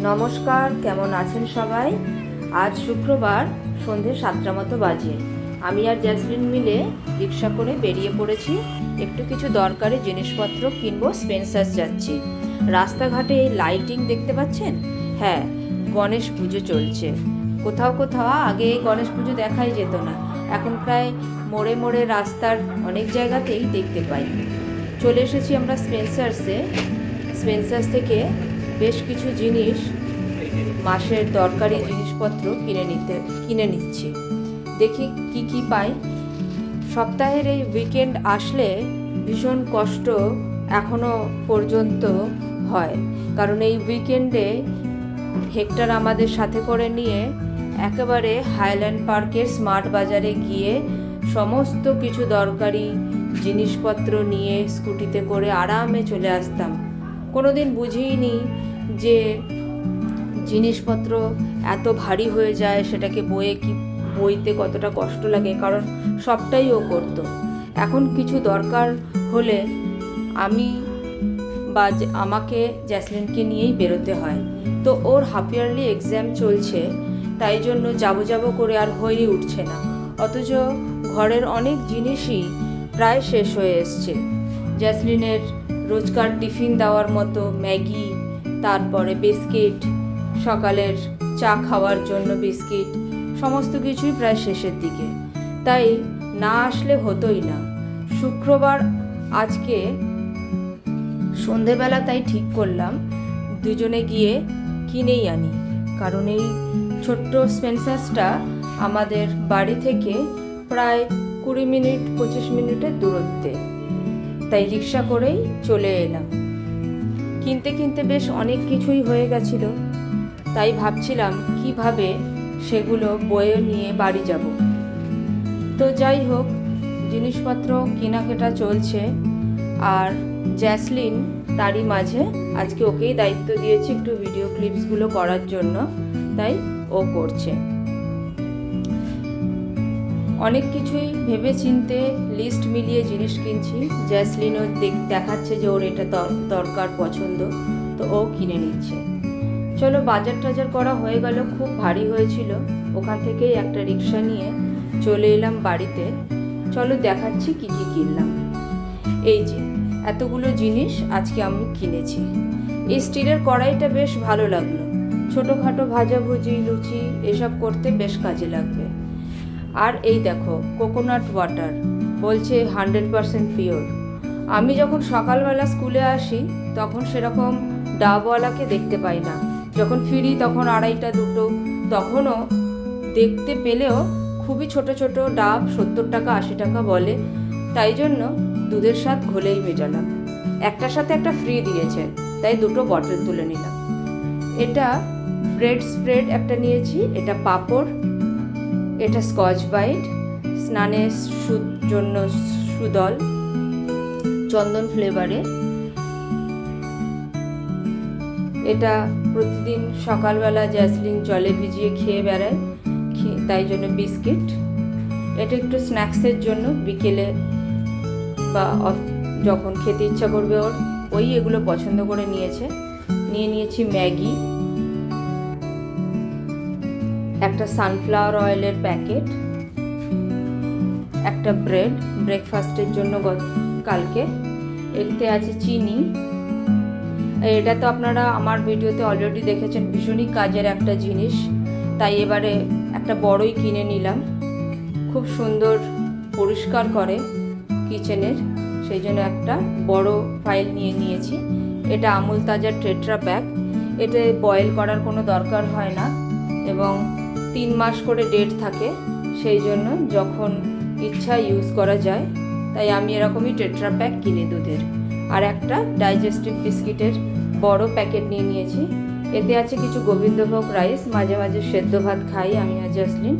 নমস্কার, কেমন আছেন সবাই? আজ শুক্রবার সন্ধে 7টা মতো বাজে। আমি আর জ্যাসলিন মিলে রিক্সা করে বেরিয়ে পড়েছি। একটু কিছু দরকারি জিনিসপত্র কিনবো, স্পেন্সার্স যাচ্ছি। রাস্তাঘাটে এই লাইটিং দেখতে পাচ্ছেন? হ্যাঁ, গণেশ পুজো চলছে। কোথাও কোথাও আগে গণেশ পুজো দেখাই যেত না, এখন প্রায় মোড়ে মোড়ে রাস্তার অনেক জায়গাতেই দেখতে পাই। চলে এসেছি আমরা স্পেন্সার্স থেকে বেশ কিছু জিনিস, মাসের দরকারি জিনিসপত্র কিনে নিচ্ছি। দেখি কি কি পাই। সপ্তাহের এই উইকেন্ড আসলে ভীষণ কষ্ট এখনো পর্যন্ত হয়, কারণ এই উইকেন্ডে হেক্টর আমাদের সাথে করে নিয়ে একেবারে হাইল্যান্ড পার্কের স্মার্ট বাজারে গিয়ে সমস্ত কিছু দরকারি জিনিসপত্র নিয়ে স্কুটিতে করে আরামে চলে আসতাম। কোনোদিন বুঝিনি যে জিনিসপত্র এত ভারী হয়ে যায়, সেটাকে বইতে কতটা কষ্ট লাগে, কারণ সবটাই ও করতো। এখন কিছু দরকার হলে আমাকে জ্যাসলিনকে নিয়েই বেরোতে হয়। তো ওর হাফ ইয়ারলি এক্সাম চলছে, তাই জন্য যাব করে আর হয়ে উঠছে না। অথচ ঘরের অনেক জিনিসই প্রায় শেষ হয়ে এসছে। জ্যাসলিনের রোজকার টিফিন দেওয়ার মতো ম্যাগি, তারপরে বিস্কিট, সকালের চা খাওয়ার জন্য বিস্কিট, সমস্ত কিছুই প্রায় শেষের দিকে। তাই না আসলে হতোই না। শুক্রবার আজকে সন্ধেবেলা তাই ঠিক করলাম দুজনে গিয়ে কিনেই আনি, কারণ এই ছোট্ট স্পেন্সার্সটা আমাদের বাড়ি থেকে প্রায় 20-25 মিনিটের দূরত্বে। তাই রিক্সা করেই চলে এলাম। কিনতে বেশ অনেক কিছুই হয়ে গেছিল, তাই ভাবছিলাম কিভাবে সেগুলো বয়ে নিয়ে বাড়ি যাব। তো যাই হোক, জিনিসপত্র কেনাকাটা চলছে, আর জ্যাসলিন তারই মাঝে আজকে ওকেই দায়িত্ব দিয়েছি একটু ভিডিও ক্লিপসগুলো করার জন্য, তাই ও করছে। অনেক কিছুই ভেবে চিনতে লিস্ট মিলিয়ে জিনিস কিনছি। জ্যাসলিনও দেখাচ্ছে যে ওর এটা দরকার, পছন্দ, তো ও কিনে নিচ্ছে। চলো, বাজার টাজার করা হয়ে গেল, খুব ভারী হয়েছিল। ওখান থেকেই একটা রিক্সা নিয়ে চলে এলাম বাড়িতে। চলো দেখাচ্ছি কি কি কিনলাম। এই যে এতগুলো জিনিস আজকে আমি কিনেছি। এই স্টিলের কড়াইটা বেশ ভালো লাগলো, ছোটোখাটো ভাজাভুজি, লুচি এসব করতে বেশ কাজে লাগবে। আর এই দেখো, কোকোনাট ওয়াটার, বলছে 100% পিওর। আমি যখন সকালবেলা স্কুলে আসি তখন সেরকম ডাবওয়ালাকে দেখতে পাই না, যখন ফিরি তখন 2.5-2, তখনও দেখতে পেলেও খুবই ছোট ছোট ডাব 70 টাকা 80 টাকা বলে। তাই জন্য দুধের স্বাদ ঘোলেই মেটালাম। একটার সাথে একটা ফ্রি দিয়েছে, তাই 2 বটল তুলে নিলাম। এটা ব্রেড স্প্রেড একটা নিয়েছি, এটা পাঁপড়, এটা স্কচ ব্রাইট, স্নানের জন্য সুদল চন্দন ফ্লেভারে। এটা প্রতিদিন সকালবেলা জ্যাসলিন জলে ভিজিয়ে খেয়ে বেড়ায়, তাই জন্য বিস্কিট। এটা একটু স্ন্যাক্সের জন্য, বিকেলে বা যখন খেতে ইচ্ছা করবে ওর এগুলো পছন্দ করে নিয়েছি ম্যাগি, একটা সানফ্লাওয়ার অয়েলের প্যাকেট, একটা ব্রেড ব্রেকফাস্টের জন্য কালকে। এতে আছে চিনি। এটা তো আপনারা আমার ভিডিওতে অলরেডি দেখেছেন, ভীষণই কাজের একটা জিনিস, তাই এবারে একটা বড়ই কিনে নিলাম। খুব সুন্দর পরিষ্কার করে কিচেনের, সেই জন্য একটা বড় ফাইল নিয়েছি। এটা আমুল তাজা টেট্রা প্যাক। এতে বয়েল করার কোনো দরকার হয় না এবং 3 মাস করে ডেট থাকে, সেই জন্য যখন ইচ্ছা ইউজ করা যায়। তাই আমি এরকমই টেট্রা প্যাক কিনে দুধের। আর একটা ডাইজেস্টিভ বিস্কিটের বড় প্যাকেট নিয়েছি। এতে আছে কিছু গোবিন্দভোগ রাইস, মাঝে মাঝে সেদ্ধ ভাত খাই আমি আর জ্যাসলিন।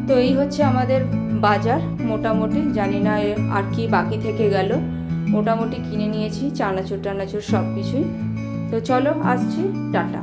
তো এই হচ্ছে আমাদের বাজার মোটামুটি, জানি না আর কি বাকি থেকে গেল। মোটামুটি কিনে নিয়েছি চানাচুর সব কিছুই। তো চলো, আসছি, টাটা।